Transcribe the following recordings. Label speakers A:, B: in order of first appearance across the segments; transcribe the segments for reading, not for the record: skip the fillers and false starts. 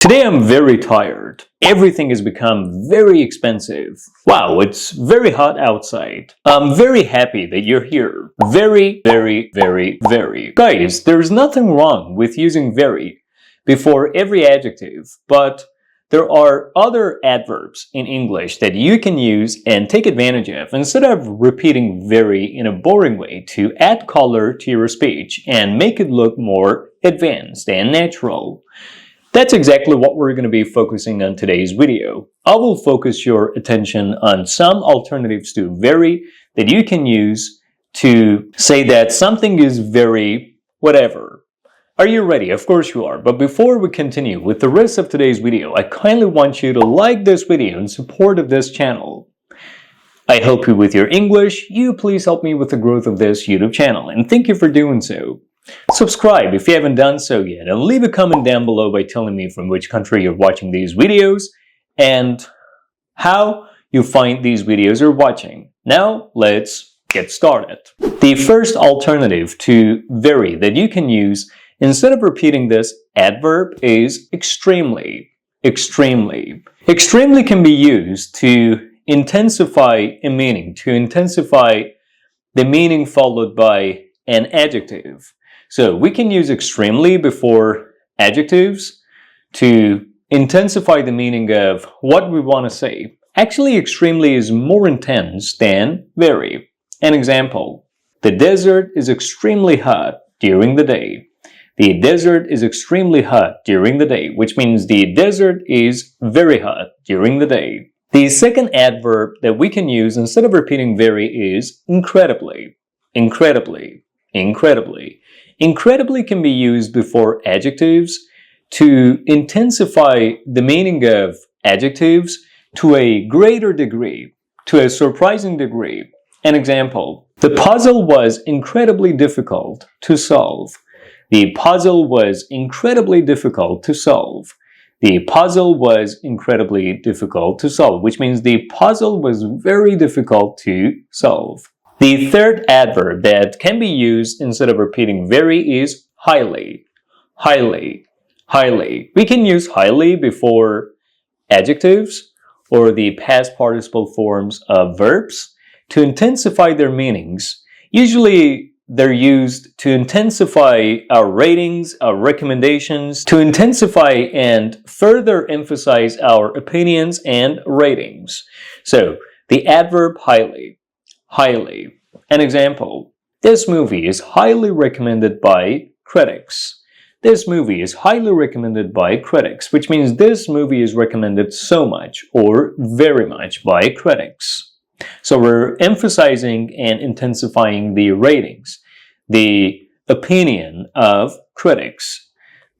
A: Today I'm very tired. Everything has become very expensive. Wow, it's very hot outside. I'm very happy that you're here. Very. Guys, there's nothing wrong with using very before every adjective, but there are other adverbs in English that you can use and take advantage of instead of repeating very in a boring way to add color to your speech and make it look more advanced and natural. That's exactly what we're going to be focusing on today's video. I will focus your attention on some alternatives to very that you can use to say that something is very whatever. Are you ready? Of course you are. But before we continue with the rest of today's video, I kindly want you to like this video in support of this channel. I help you with your English. You please help me with the growth of this YouTube channel. And thank you for doing so. Subscribe if you haven't done so yet, and leave a comment down below by telling me from which country you're watching these videos and how you find these videos you're watching. Now, let's get started. The first alternative to very that you can use instead of repeating this adverb is extremely. Extremely. Extremely can be used to intensify a meaning, to intensify the meaning followed by an adjective. So we can use extremely before adjectives to intensify the meaning of what we want to say. Actually, extremely is more intense than very. An example, the desert is extremely hot during the day. The desert is extremely hot during the day, which means the desert is very hot during the day. The second adverb that we can use instead of repeating very is incredibly. Incredibly. Incredibly. Incredibly can be used before adjectives to intensify the meaning of adjectives to a greater degree, to a surprising degree. An example, the puzzle was incredibly difficult to solve. The puzzle was incredibly difficult to solve. The puzzle was incredibly difficult to solve, which means the puzzle was very difficult to solve. The third adverb that can be used instead of repeating very is highly. Highly. Highly. We can use highly before adjectives or the past participle forms of verbs to intensify their meanings. Usually they're used to intensify our ratings, our recommendations, to intensify and further emphasize our opinions and ratings. So the adverb highly. Highly. An example, this movie is highly recommended by critics. This movie is highly recommended by critics, which means this movie is recommended so much or very much by critics. So we're emphasizing and intensifying the ratings, the opinion of critics.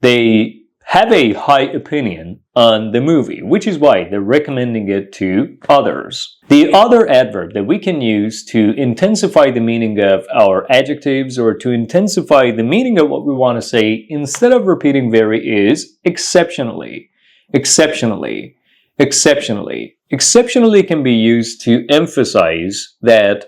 A: They have a high opinion on the movie, which is why they're recommending it to others. The other adverb that we can use to intensify the meaning of our adjectives or to intensify the meaning of what we want to say instead of repeating very is exceptionally. Exceptionally. Exceptionally. Exceptionally can be used to emphasize that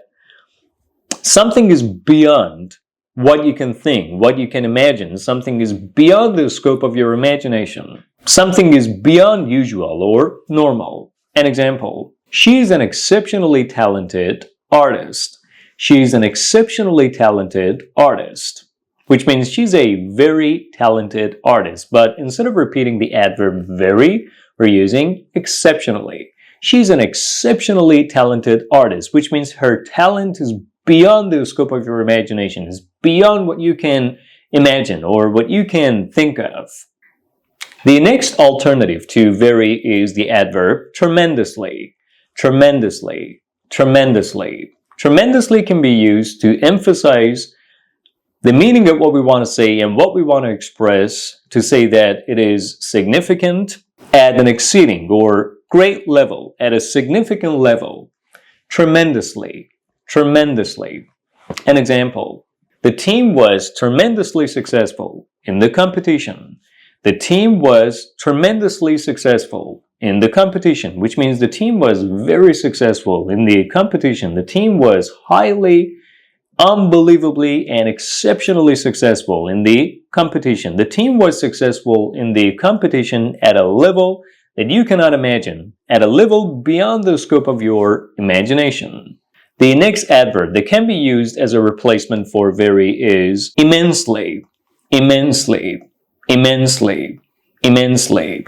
A: something is beyond what you can think, what you can imagine. Something is beyond the scope of your imagination. Something is beyond usual or normal. An example, she is an exceptionally talented artist. She is an exceptionally talented artist, which means she's a very talented artist. But instead of repeating the adverb very, we're using exceptionally. She's an exceptionally talented artist, which means her talent is beyond the scope of your imagination, is beyond what you can imagine or what you can think of. The next alternative to very is the adverb tremendously. Tremendously. Tremendously. Tremendously can be used to emphasize the meaning of what we want to say and what we want to express, to say that it is significant at an exceeding or great level, at a significant level. Tremendously. Tremendously. An example, the team was tremendously successful in the competition. The team was tremendously successful in the competition, which means the team was very successful in the competition. The team was highly unbelievably and exceptionally successful in the competition. The team was successful in the competition at a level that you cannot imagine, at a level beyond the scope of your imagination. The next adverb that can be used as a replacement for very is immensely, immensely, immensely, immensely.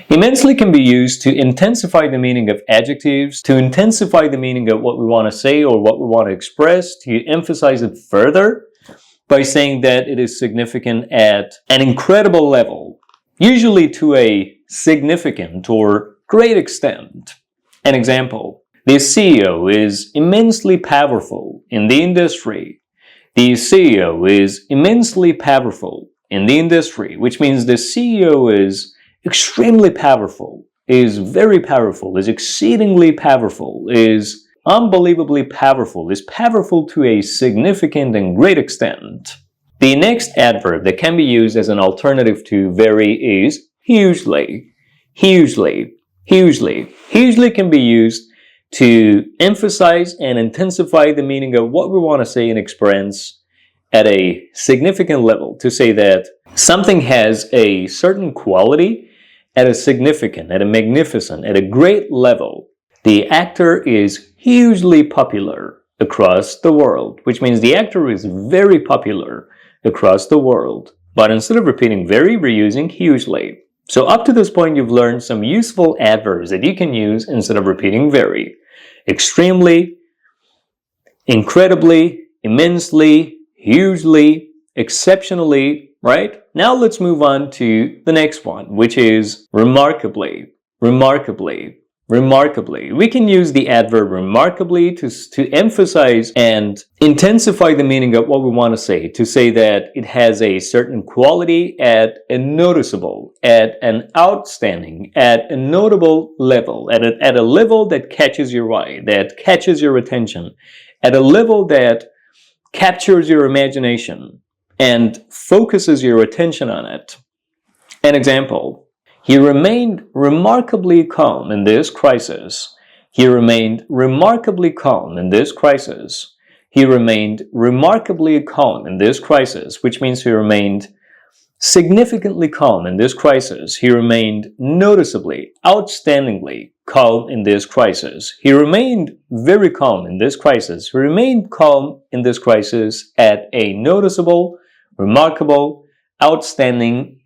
A: Immensely can be used to intensify the meaning of adjectives, to intensify the meaning of what we want to say or what we want to express, to emphasize it further by saying that it is significant at an incredible level, usually to a significant or great extent. An example, the CEO is immensely powerful in the industry. The CEO is immensely powerful in the industry, which means the CEO is extremely powerful, is very powerful, is exceedingly powerful, is unbelievably powerful, is powerful to a significant and great extent. The next adverb that can be used as an alternative to very is hugely, hugely, hugely. Hugely can be used to emphasize and intensify the meaning of what we want to say and express at a significant level, to say that something has a certain quality at a significant, at a magnificent, at a great level. The actor is hugely popular across the world, which means the actor is very popular across the world. But instead of repeating very, we're using hugely. So up to this point, you've learned some useful adverbs that you can use instead of repeating very. Extremely, incredibly, immensely, hugely, exceptionally, right? Now let's move on to the next one, which is remarkably, remarkably, remarkably. We can use the adverb remarkably to emphasize and intensify the meaning of what we want to say that it has a certain quality at a noticeable, at an outstanding, at a notable level, at a level that catches your eye, that catches your attention, at a level that captures your imagination and focuses your attention on it. An example, he remained remarkably calm in this crisis. He remained remarkably calm in this crisis. He remained remarkably calm in this crisis, which means he remained significantly calm in this crisis. He remained noticeably, outstandingly calm in this crisis. He remained very calm in this crisis. He remained calm in this crisis at a noticeable, remarkable, outstanding,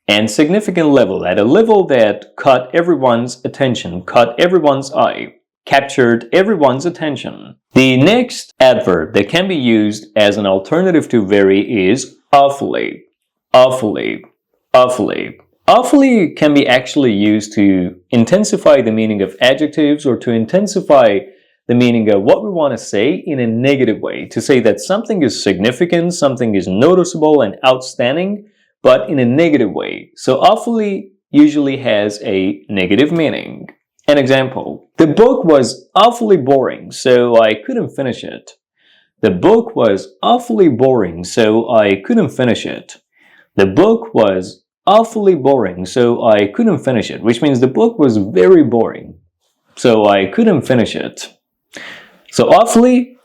A: and significant level, at a level that caught everyone's attention, caught everyone's eye, captured everyone's attention. The next adverb that can be used as an alternative to very is awfully, awfully, awfully. Awfully can be actually used to intensify the meaning of adjectives or to intensify the meaning of what we want to say in a negative way, to say that something is significant, something is noticeable and outstanding, but in a negative way. So awfully usually has a negative meaning. An example, the book was awfully boring, so I couldn't finish it. The book was awfully boring, so I couldn't finish it. The book was awfully boring, so I couldn't finish it, which means the book was very boring, so I couldn't finish it. So awfully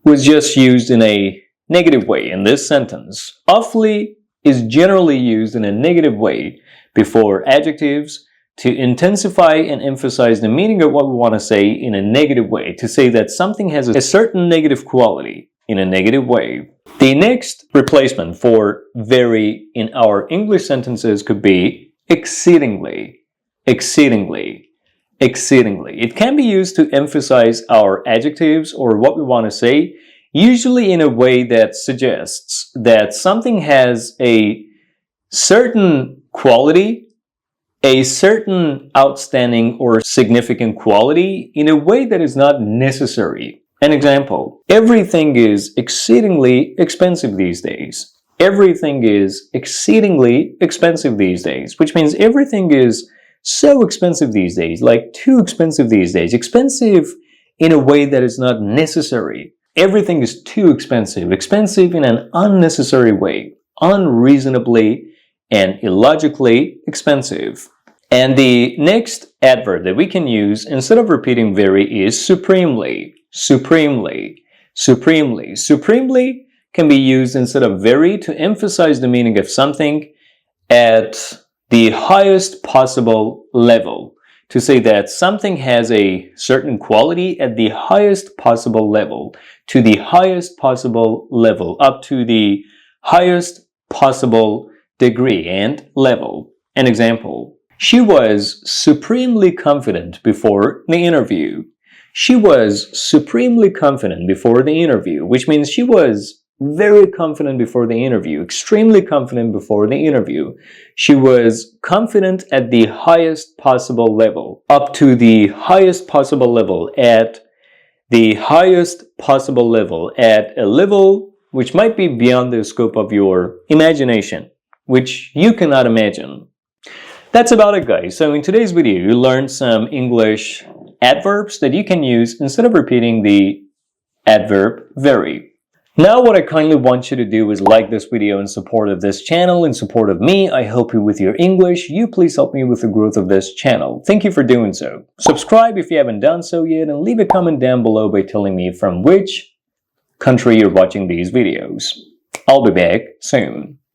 A: was just used in a negative way in this sentence. Awfully is generally used in a negative way before adjectives to intensify and emphasize the meaning of what we want to say in a negative way, to say that something has a certain negative quality in a negative way. The next replacement for very in our English sentences could be exceedingly, exceedingly, exceedingly. It can be used to emphasize our adjectives or what we want to say, usually in a way that suggests that something has a certain quality, a certain outstanding or significant quality in a way that is not necessary. An example, everything is exceedingly expensive these days. Everything is exceedingly expensive these days, which means everything is so expensive these days, like too expensive these days. Expensive in a way that is not necessary. Everything is too expensive. Expensive in an unnecessary way. Unreasonably and illogically expensive. And the next adverb that we can use instead of repeating very is supremely, supremely, supremely. Supremely can be used instead of very to emphasize the meaning of something at the highest possible level. To say that something has a certain quality at the highest possible level, to the highest possible level, up to the highest possible degree and level. An example, she was supremely confident before the interview. She was supremely confident before the interview, which means she was very confident before the interview, extremely confident before the interview. She was confident at the highest possible level, up to the highest possible level, at the highest possible level, at a level which might be beyond the scope of your imagination, which you cannot imagine. That's about it, guys. So in today's video, you learned some English adverbs that you can use instead of repeating the adverb very. Now what I kindly want you to do is like this video in support of this channel, in support of me. I help you with your English. You please help me with the growth of this channel. Thank you for doing so. Subscribe if you haven't done so yet, and leave a comment down below by telling me from which country you're watching these videos. I'll be back soon.